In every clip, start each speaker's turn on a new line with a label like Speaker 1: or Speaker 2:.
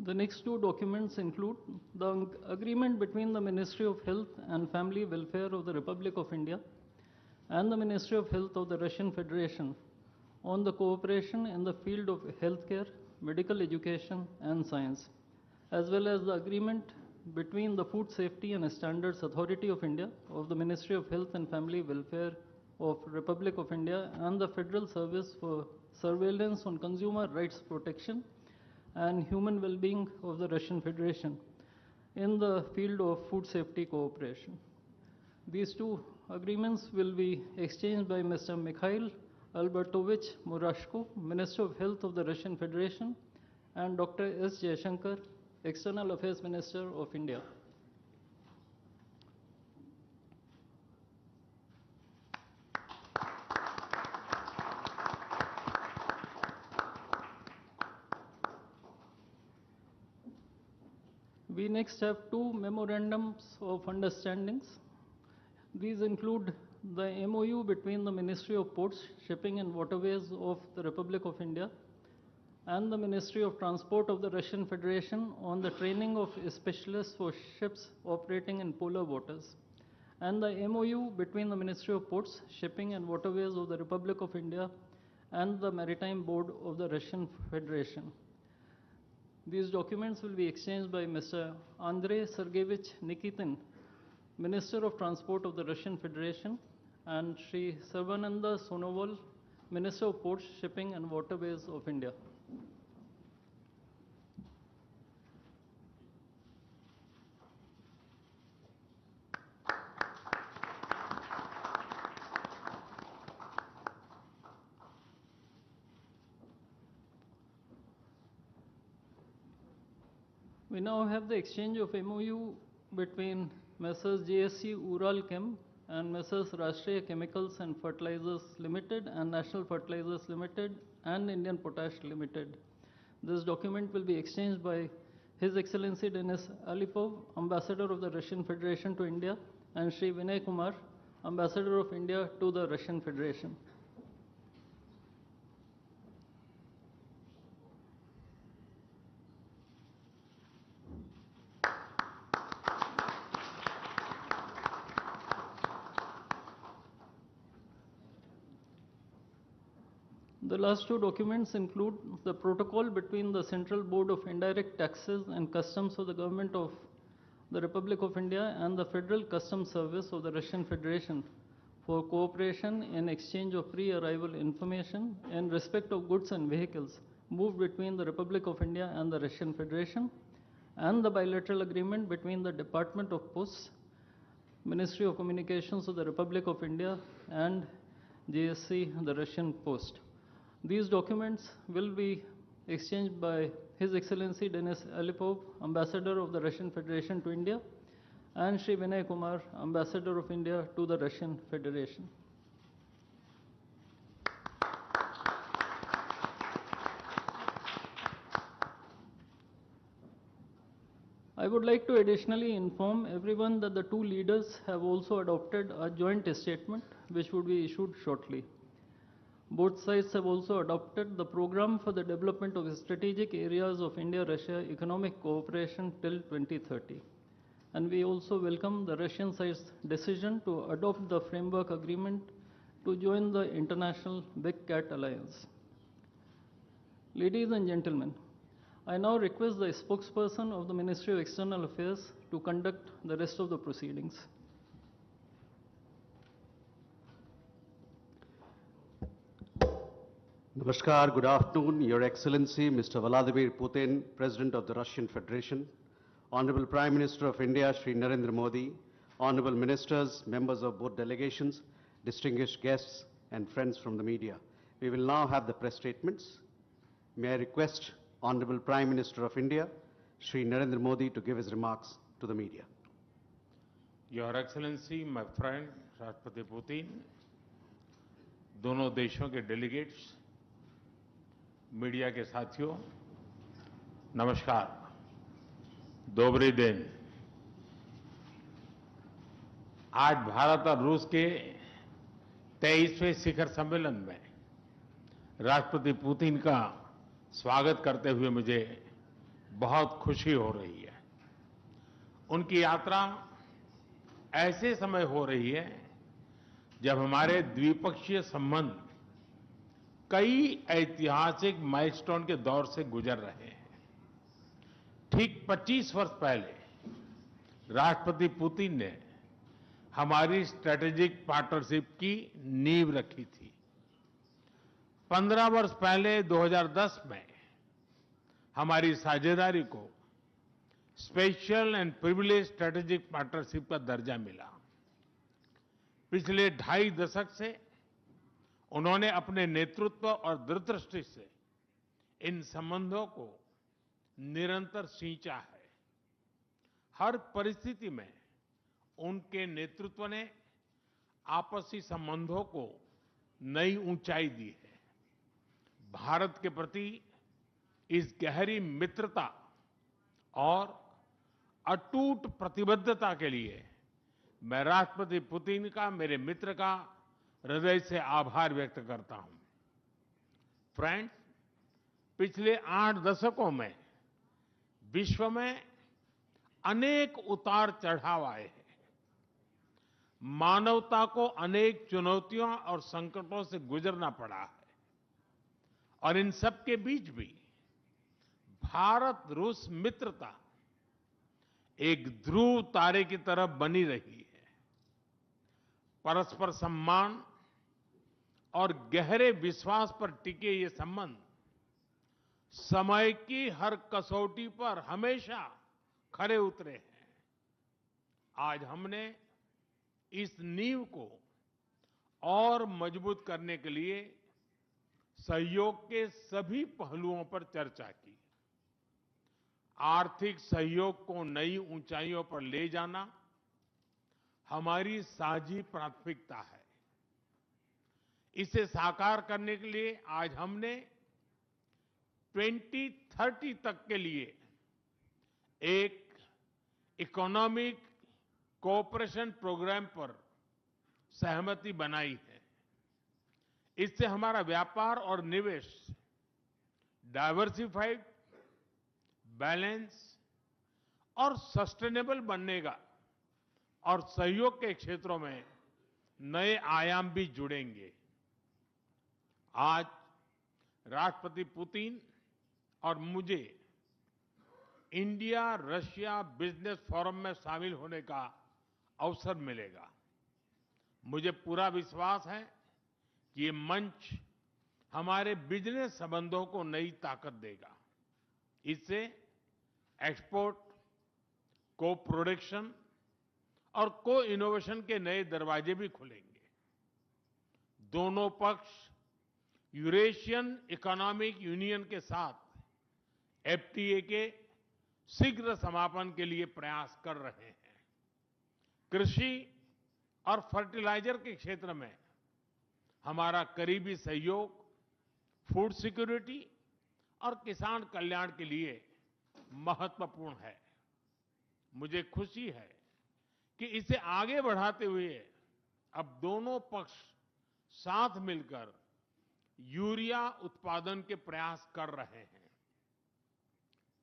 Speaker 1: The next two documents include the agreement between the Ministry of Health and Family Welfare of the Republic of India and the Ministry of Health of the Russian Federation on the cooperation in the field of healthcare, medical education, and science, as well as the agreement between the Food Safety and Standards Authority of India of the Ministry of Health and Family Welfare of Republic of India and the Federal Service for Surveillance on Consumer Rights Protection and Human Well-being of the Russian Federation in the field of food safety cooperation. These two agreements will be exchanged by Mr. Mikhail Albertovich Murashko, Minister of Health of the Russian Federation, and Dr. S. Jaishankar, External Affairs Minister of India. We next have two memorandums of understandings. These include the MOU between the Ministry of Ports, Shipping and Waterways of the Republic of India and the Ministry of Transport of the Russian Federation on the training of specialists for ships operating in polar waters, and the MOU between the Ministry of Ports, Shipping and Waterways of the Republic of India and the Maritime Board of the Russian Federation. These documents will be exchanged by Mr. Andrei Sergeyevich Nikitin, Minister of Transport of the Russian Federation, and Sri Sarvananda Sonowal, Minister of Ports, Shipping and Waterways of India. We now have the exchange of MOU between Messrs. JSC Ural Chem and Messrs. Rashtriya Chemicals and Fertilizers Limited and National Fertilizers Limited and Indian Potash Limited. This document will be exchanged by His Excellency Denis Alipov, Ambassador of the Russian Federation to India, and Sri Vinay Kumar, Ambassador of India to the Russian Federation. The last two documents include the protocol between the Central Board of Indirect Taxes and Customs of the Government of the Republic of India and the Federal Customs Service of the Russian Federation for cooperation in exchange of pre-arrival information in respect of goods and vehicles moved between the Republic of India and the Russian Federation, and the bilateral agreement between the Department of Posts, Ministry of Communications of the Republic of India, and JSC, the Russian Post. These documents will be exchanged by His Excellency Denis Alipov, Ambassador of the Russian Federation to India, and Sri Vinay Kumar, Ambassador of India to the Russian Federation. I would like to additionally inform everyone that the two leaders have also adopted a joint statement which would be issued shortly. Both sides have also adopted the program for the development of strategic areas of India-Russia economic cooperation till 2030. And we also welcome the Russian side's decision to adopt the framework agreement to join the International Big Cat Alliance. Ladies and gentlemen, I now request the spokesperson of the Ministry of External Affairs to conduct the rest of the proceedings.
Speaker 2: Namaskar, good afternoon, Your Excellency, Mr. Vladimir Putin, President of the Russian Federation, Honorable Prime Minister of India, Shri Narendra Modi, Honorable Ministers, members of both delegations, distinguished guests, and friends from the media. We will now have the press statements. May I request Honorable Prime Minister of India, Shri Narendra Modi, to give his remarks to the media.
Speaker 3: Your Excellency, my friend, Rashtrapati Putin, दोनों देशों के delegates, media के साथियों, नमस्कार, दोबरे दिन। आज भारत और रूस के 23वें शिखर सम्मेलन में राष्ट्रपति पुतिन का स्वागत करते हुए मुझे बहुत खुशी हो रही है। उनकी यात्रा ऐसे समय हो रही है जब हमारे द्विपक्षीय संबंध कई ऐतिहासिक माइलस्टोन के दौर से गुजर रहे हैं। ठीक 25 वर्ष पहले राष्ट्रपति पुतिन ने हमारी स्ट्रेटेजिक पार्टनरशिप की नींव रखी थी। 15 वर्ष पहले 2010 में हमारी साझेदारी को special and privilege strategic partnership का दर्जा मिला। पिछले 2.5 दशक से उन्होंने अपने नेतृत्व और दूरदृष्टि से इन संबंधों को निरंतर सींचा है। हर परिस्थिति में उनके नेतृत्व ने आपसी संबंधों को नई ऊंचाई दी है। भारत के प्रति इस गहरी मित्रता और अटूट प्रतिबद्धता के लिए मैं राष्ट्रपति पुतिन का, मेरे मित्र का हृदय से आभार व्यक्त करता हूं। फ्रेंड्स, पिछले 8 दशकों में विश्व में अनेक उतार चढ़ाव आए हैं। मानवता को अनेक चुनौतियों और संकटों से गुजरना पड़ा है और इन सब के बीच भी भारत रूस मित्रता एक ध्रुव तारे की तरह बनी रही है। परस्पर सम्मान और गहरे विश्वास पर टिके ये संबंध समय की हर कसौटी पर हमेशा खरे उतरे हैं। आज हमने इस नींव को और मजबूत करने के लिए सहयोग के सभी पहलुओं पर चर्चा की। आर्थिक सहयोग को नई ऊंचाइयों पर ले जाना हमारी साझी प्राथमिकता है। इसे साकार करने के लिए आज हमने 2030 तक के लिए एक इकोनॉमिक कोऑपरेशन प्रोग्राम पर सहमति बनाई है। इससे हमारा व्यापार और निवेश डाइवर्सिफाइड, बैलेंस और सस्टेनेबल बनेगा और सहयोग के क्षेत्रों में नए आयाम भी जुड़ेंगे। आज राष्ट्रपति पुतिन और मुझे इंडिया रशिया बिजनेस फोरम में शामिल होने का अवसर मिलेगा। मुझे पूरा विश्वास है कि ये मंच हमारे बिजनेस संबंधों को नई ताकत देगा। इससे एक्सपोर्ट, को प्रोडक्शन और को इनोवेशन के नए दरवाजे भी खुलेंगे। दोनों पक्ष यूरेशियन इकोनॉमिक यूनियन के साथ एफटीए के शीघ्र समापन के लिए प्रयास कर रहे हैं। कृषि और फर्टिलाइजर के क्षेत्र में हमारा करीबी सहयोग फूड सिक्योरिटी और किसान कल्याण के लिए महत्वपूर्ण है। मुझे खुशी है कि इसे आगे बढ़ाते हुए अब दोनों पक्ष साथ मिलकर यूरिया उत्पादन के प्रयास कर रहे हैं।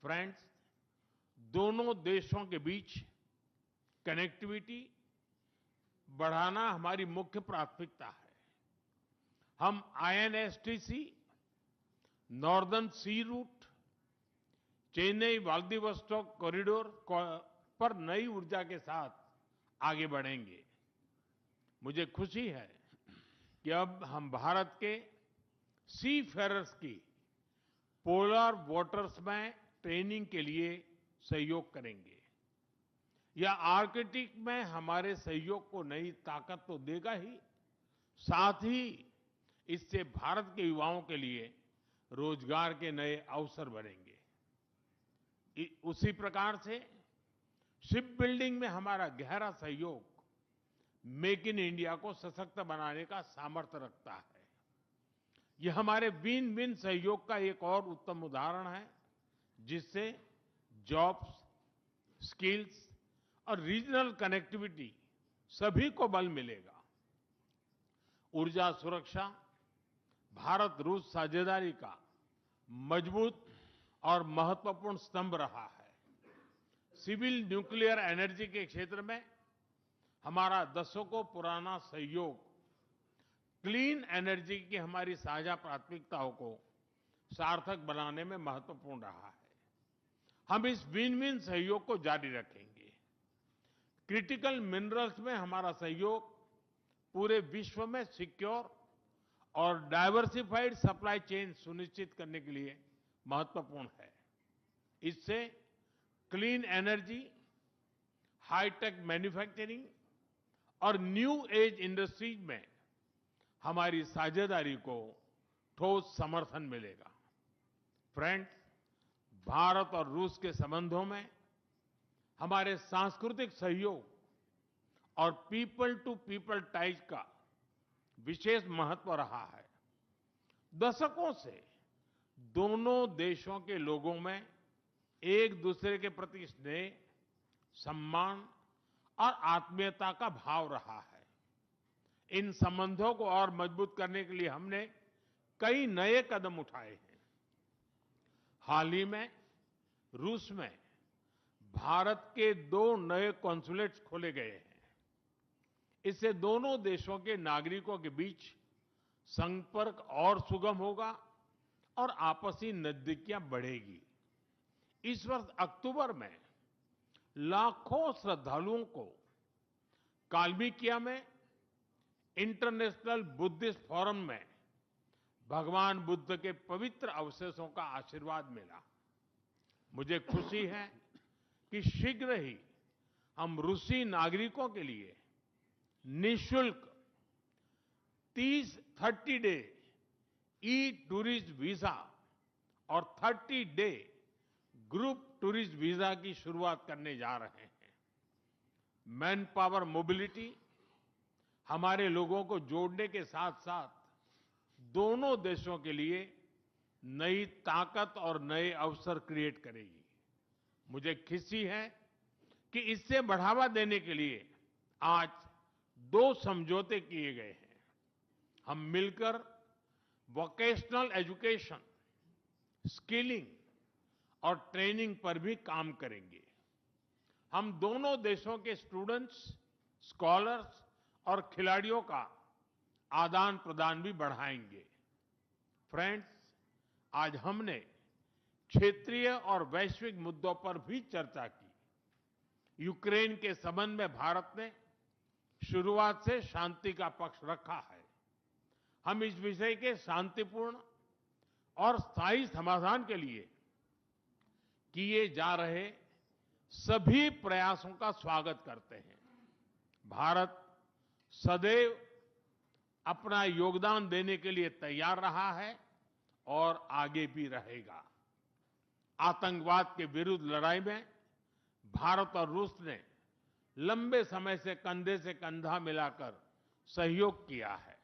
Speaker 3: फ्रेंड्स, दोनों देशों के बीच कनेक्टिविटी बढ़ाना हमारी मुख्य प्राथमिकता है। हम आईएनएसटीसी, नॉर्दर्न सी रूट, चेन्नई व्लादिवोस्टोक कॉरिडोर पर नई ऊर्जा के साथ आगे बढ़ेंगे। मुझे खुशी है कि अब हम भारत के सी फेरर्स की पोलर वाटर्स में ट्रेनिंग के लिए सहयोग करेंगे। यह आर्कटिक में हमारे सहयोग को नई ताकत तो देगा ही, साथ ही इससे भारत के युवाओं के लिए रोजगार के नए अवसर बनेंगे। उसी प्रकार से शिप बिल्डिंग में हमारा गहरा सहयोग मेक इन इंडिया को सशक्त बनाने का सामर्थ्य रखता है। यह हमारे विन विन सहयोग का एक और उत्तम उदाहरण है, जिससे जॉब्स, स्किल्स और रीजनल कनेक्टिविटी सभी को बल मिलेगा। ऊर्जा सुरक्षा भारत रूस साझेदारी का मजबूत और महत्वपूर्ण स्तंभ रहा है। सिविल न्यूक्लियर एनर्जी के क्षेत्र में हमारा दशकों पुराना सहयोग क्लीन एनर्जी की हमारी साझा प्राथमिकताओं को सार्थक बनाने में महत्वपूर्ण रहा है। हम इस विन विन सहयोग को जारी रखेंगे। क्रिटिकल मिनरल्स में हमारा सहयोग पूरे विश्व में सिक्योर और डाइवर्सिफाइड सप्लाई चेन सुनिश्चित करने के लिए महत्वपूर्ण है। इससे क्लीन एनर्जी, हाईटेक मैन्युफैक्चरिंग और न्यू एज इंडस्ट्रीज में हमारी साझेदारी को ठोस समर्थन मिलेगा। फ्रेंड्स, भारत और रूस के संबंधों में हमारे सांस्कृतिक सहयोग और पीपल टू पीपल टाइज का विशेष महत्व रहा है। दशकों से दोनों देशों के लोगों में एक दूसरे के प्रति स्नेह, सम्मान और आत्मीयता का भाव रहा है। इन संबंधों को और मजबूत करने के लिए हमने कई नए कदम उठाए हैं। हाल ही में रूस में भारत के 2 नए कॉन्सुलेट्स खोले गए हैं। इससे दोनों देशों के नागरिकों के बीच संपर्क और सुगम होगा और आपसी नजदीकियां बढ़ेगी। इस वर्ष अक्टूबर में लाखों श्रद्धालुओं को काल्मिकिया में इंटरनेशनल बुद्धिस्ट फोरम में भगवान बुद्ध के पवित्र अवशेषों का आशीर्वाद मिला। मुझे खुशी है कि शीघ्र ही हम रूसी नागरिकों के लिए निःशुल्क 30 डे ई टूरिस्ट वीजा और 30 डे ग्रुप टूरिस्ट वीजा की शुरुआत करने जा रहे हैं। मैन पावर मोबिलिटी हमारे लोगों को जोड़ने के साथ साथ दोनों देशों के लिए नई ताकत और नए अवसर क्रिएट करेगी। मुझे खुशी है कि इससे बढ़ावा देने के लिए आज 2 समझौते किए गए हैं। हम मिलकर वोकेशनल एजुकेशन, स्किलिंग और ट्रेनिंग पर भी काम करेंगे। हम दोनों देशों के स्टूडेंट्स, स्कॉलर्स और खिलाड़ियों का आदान प्रदान भी बढ़ाएंगे। फ्रेंड्स, आज हमने क्षेत्रीय और वैश्विक मुद्दों पर भी चर्चा की। यूक्रेन के संबंध में भारत ने शुरुआत से शांति का पक्ष रखा है। हम इस विषय के शांतिपूर्ण और स्थायी समाधान के लिए किए जा रहे सभी प्रयासों का स्वागत करते हैं। भारत सदैव अपना योगदान देने के लिए तैयार रहा है और आगे भी रहेगा। आतंकवाद के विरुद्ध लड़ाई में भारत और रूस ने लंबे समय से कंधा मिलाकर सहयोग किया है।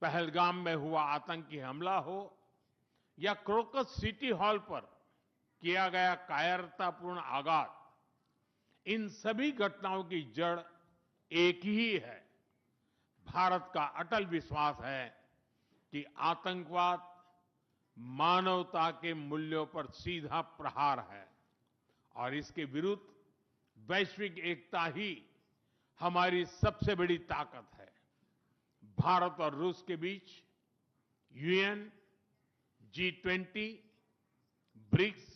Speaker 3: पहलगाम में हुआ आतंकी हमला हो या क्रोकस सिटी हॉल पर किया गया कायरतापूर्ण आघात, इन सभी घटनाओं की जड़ एक ही है। भारत का अटल विश्वास है कि आतंकवाद मानवता के मूल्यों पर सीधा प्रहार है और इसके विरुद्ध वैश्विक एकता ही हमारी सबसे बड़ी ताकत है। भारत और रूस के बीच यूएन, G20, ब्रिक्स,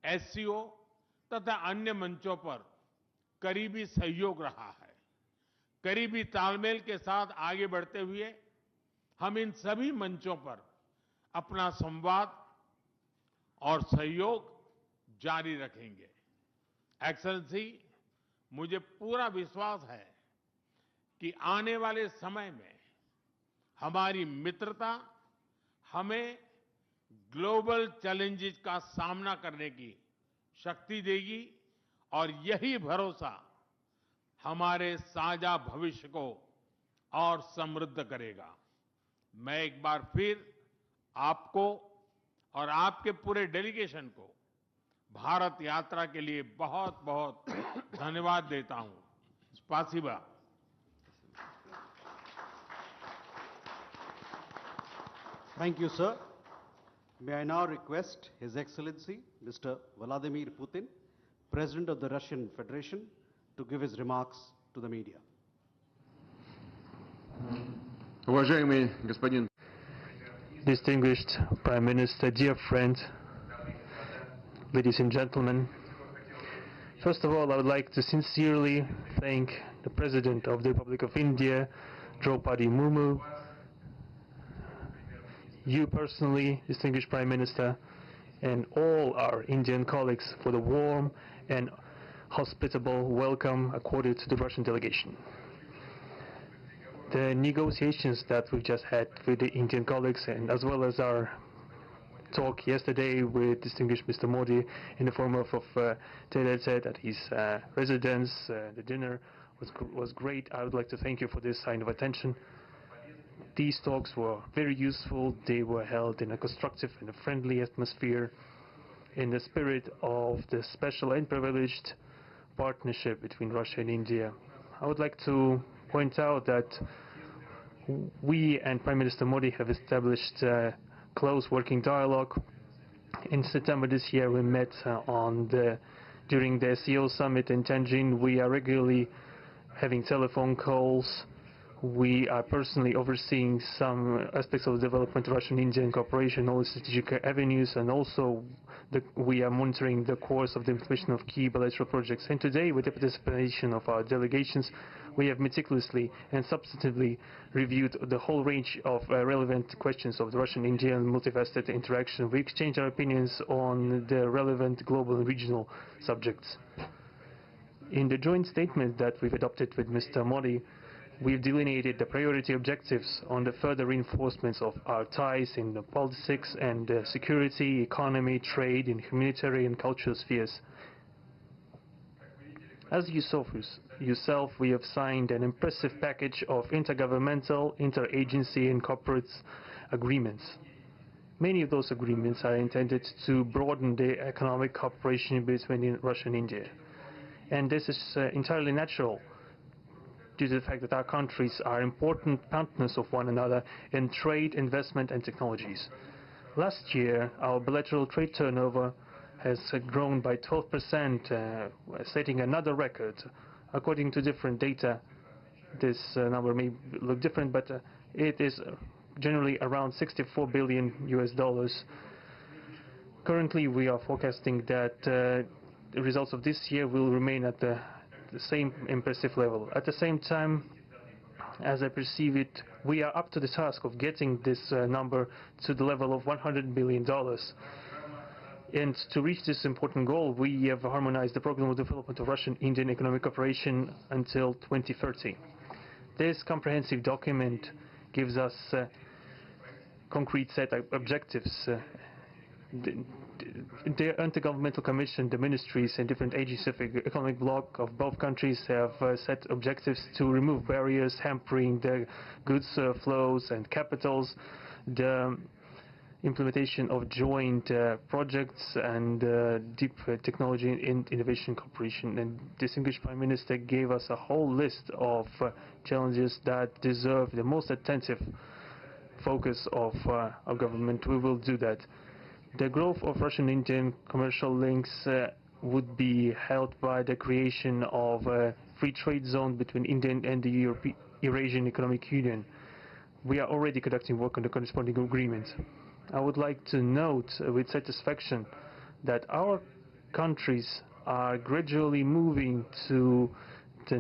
Speaker 3: एससीओ तथा अन्य मंचों पर करीबी सहयोग रहा है। करीबी तालमेल के साथ आगे बढ़ते हुए हम इन सभी मंचों पर अपना संवाद और सहयोग जारी रखेंगे। एक्सेलेंसी, मुझे पूरा विश्वास है कि आने वाले समय में हमारी मित्रता हमें ग्लोबल चैलेंजेस का सामना करने की शक्ति देगी और यही भरोसा हमारे साझा भविष्य को और समृद्ध करेगा। मैं एक बार फिर आपको और आपके पूरे डेलीगेशन को भारत यात्रा के लिए बहुत बहुत धन्यवाद देता हूं। स्पासिबा।
Speaker 2: Thank you, sir. May I now request His Excellency, Mr. Vladimir Putin, President of the Russian Federation, to give his remarks to the media.
Speaker 4: Уважаемый господин
Speaker 5: Distinguished Prime Minister, dear friend, ladies and gentlemen, first of all, I would like to sincerely thank the President of the Republic of India, Draupadi Murmu, you personally, distinguished Prime Minister, and all our Indian colleagues for the warm and hospitable welcome accorded to the Russian delegation. The negotiations that we've just had with the Indian colleagues, and as well as our talk yesterday with distinguished Mr. Modi in the form of Tete at his residence, the dinner was great. I would like to thank you for this sign of attention. These talks were very useful. They were held in a constructive and a friendly atmosphere in the spirit of the special and privileged partnership between Russia and India. I would like to point out that we and Prime Minister Modi have established a close working dialogue. In September this year we met during the SEO summit in Tianjin. We are regularly having telephone calls. We are personally overseeing some aspects of the development of Russian-Indian cooperation, all the strategic avenues, and also we are monitoring the course of the implementation of key bilateral projects. And today, with the participation of our delegations, we have meticulously and substantively reviewed the whole range of relevant questions of the Russian-Indian multifaceted interaction. We exchanged our opinions on the relevant global and regional subjects. In the joint statement that we've adopted with Mr. Modi, we've delineated the priority objectives on the further reinforcements of our ties in the politics and security, economy, trade, and humanitarian and cultural spheres. As you saw for yourself, we have signed an impressive package of intergovernmental, interagency, and corporate agreements. Many of those agreements are intended to broaden the economic cooperation between Russia and India. And this is entirely natural, due to the fact that our countries are important partners of one another in trade, investment, and technologies. Last year, our bilateral trade turnover has grown by 12%, setting another record. According to different data, this number may look different, but it is generally around $64 billion US. Currently, we are forecasting that the results of this year will remain at the same impressive level. At the same time, as I perceive it, we are up to the task of getting this number to the level of $100 billion. And to reach this important goal, we have harmonized the program of development of Russian-Indian economic cooperation until 2030. This comprehensive document gives us concrete set of objectives. The Intergovernmental Commission, the ministries and different agencies of the economic bloc of both countries have set objectives to remove barriers hampering the goods flows and capitals, the implementation of joint projects and deep technology and innovation cooperation. And distinguished Prime Minister gave us a whole list of challenges that deserve the most attentive focus of our government. We will do that. The growth of Russian-Indian commercial links would be helped by the creation of a free trade zone between India and the Eurasian Economic Union. We are already conducting work on the corresponding agreement. I would like to note with satisfaction that our countries are gradually moving to the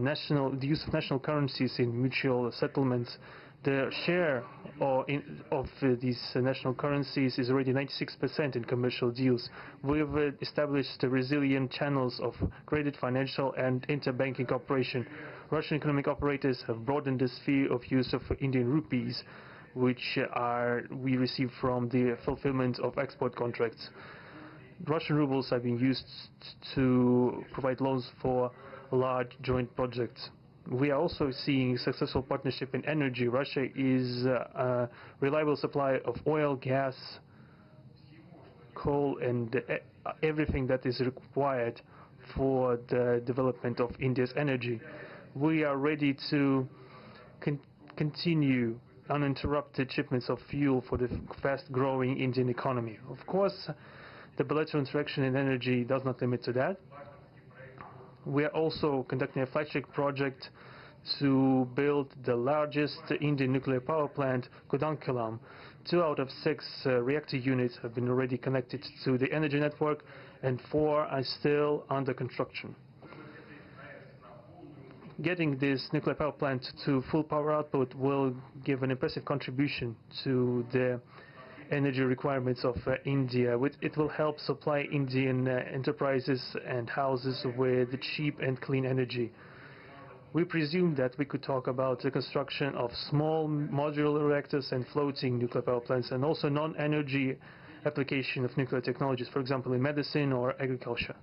Speaker 5: use of national currencies in mutual settlements. The share of these national currencies is already 96% in commercial deals. We have established resilient channels of credit, financial, and interbanking cooperation. Russian economic operators have broadened the sphere of use of Indian rupees, which we receive from the fulfillment of export contracts. Russian rubles are being used to provide loans for large joint projects. We are also seeing successful partnership in energy. Russia is a reliable supplier of oil, gas, coal, and everything that is required for the development of India's energy. We are ready to continue uninterrupted shipments of fuel for the fast-growing Indian economy. Of course, the bilateral interaction in energy does not limit to that. We are also conducting a flagship project to build the largest Indian nuclear power plant, Kudankulam. 2 out of 6 reactor units have been already connected to the energy network, and 4 are still under construction. Getting this nuclear power plant to full power output will give an impressive contribution to the energy requirements of India. It will help supply Indian enterprises and houses with cheap and clean energy. We presume that we could talk about the construction of small modular reactors and floating nuclear power plants, and also non-energy application of nuclear technologies, for example in medicine or agriculture.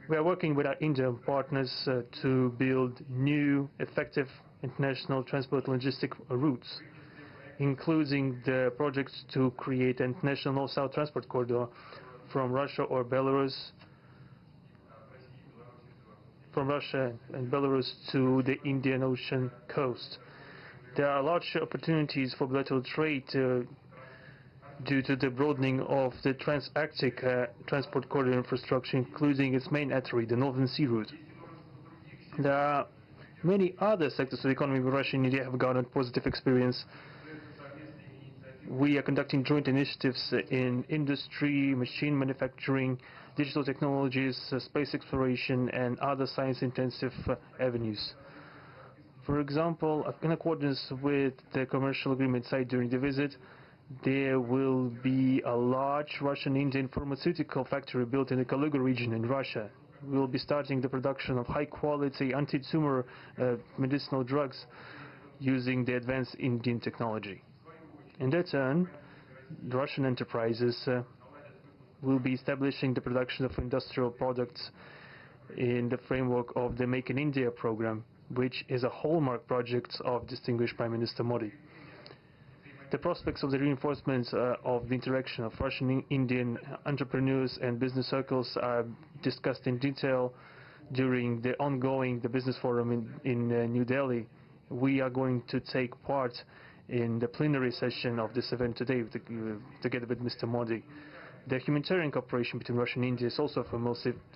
Speaker 5: We are working with our Indian partners to build new, effective international transport logistic routes, including the projects to create an international north-south transport corridor from Russia and Belarus to the Indian Ocean coast. There are large opportunities for bilateral trade due to the broadening of the Trans-Arctic transport corridor infrastructure, including its main artery, the Northern Sea Route. There are many other sectors of the economy where Russia and India have garnered positive experience. We are conducting joint initiatives in industry, machine manufacturing, digital technologies, space exploration, and other science-intensive avenues. For example, in accordance with the commercial agreement signed during the visit, there will be a large Russian-Indian pharmaceutical factory built in the Kaluga region in Russia. We will be starting the production of high-quality anti-tumor medicinal drugs using the advanced Indian technology. In that turn, the Russian enterprises will be establishing the production of industrial products in the framework of the Make in India program, which is a hallmark project of distinguished Prime Minister Modi. The prospects of the reinforcement of the interaction of Russian-Indian entrepreneurs and business circles are discussed in detail during the ongoing Business Forum in New Delhi. We are going to take part in the plenary session of this event today together with Mr. Modi. The humanitarian cooperation between Russia and India is also of a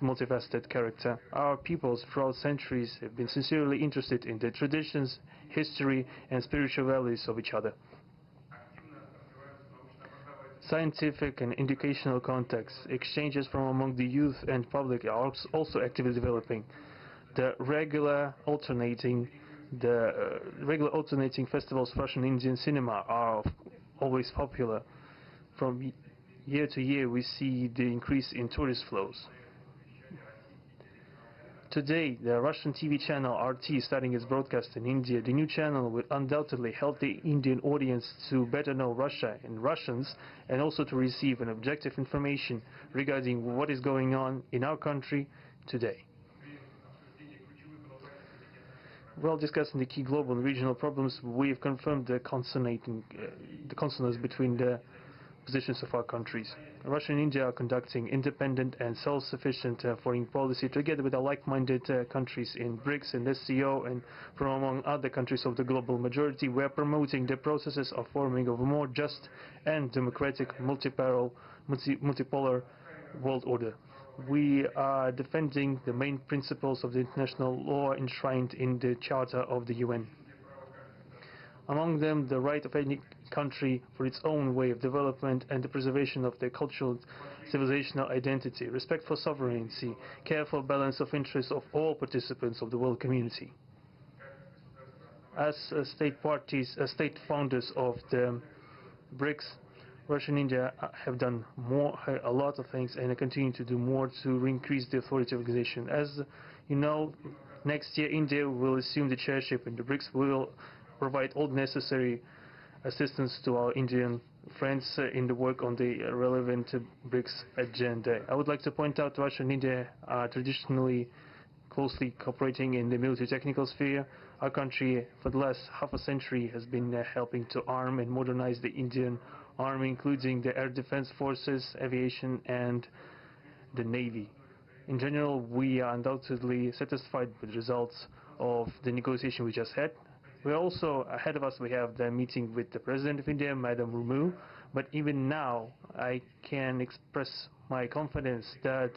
Speaker 5: multifaceted character. Our peoples throughout centuries have been sincerely interested in the traditions, history, and spiritual values of each other. Scientific and educational contacts, exchanges from among the youth and public are also actively developing. The regular alternating festivals of Russian Indian cinema are always popular. From year to year, we see the increase in tourist flows. Today, the Russian TV channel RT starting its broadcast in India. The new channel will undoubtedly help the Indian audience to better know Russia and Russians, and also to receive an objective information regarding what is going on in our country today. While discussing the key global and regional problems, we have confirmed the consonance between the positions of our countries. Russia and India are conducting independent and self-sufficient foreign policy together with our like-minded countries in BRICS and SCO, and from among other countries of the global majority. We are promoting the processes of forming of a more just and democratic multipolar world order. We are defending the main principles of the international law enshrined in the Charter of the UN. Among them, the right of any country for its own way of development and the preservation of their cultural civilizational identity, respect for sovereignty, careful balance of interests of all participants of the world community. As state founders of the BRICS, Russia and India have done a lot of things, and continue to do more to increase the authority of the organization. As you know, next year India will assume the chairship, and the BRICS will provide all necessary assistance to our Indian friends in the work on the relevant BRICS agenda. I would like to point out Russia and India are traditionally closely cooperating in the military technical sphere. Our country, for the last half a century, has been helping to arm and modernize the Indian Army, including the air defense forces, aviation, and the Navy. In general, we are undoubtedly satisfied with the results of the negotiation we just had. We also, ahead of us, we have the meeting with the President of India, Madam Murmu. But even now, I can express my confidence that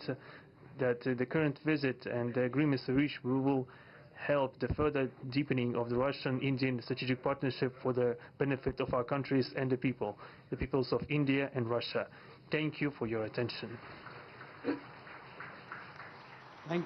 Speaker 5: the current visit and the agreements reached will help the further deepening of the Russian-Indian strategic partnership for the benefit of our countries and the peoples of India and Russia. Thank you for your attention.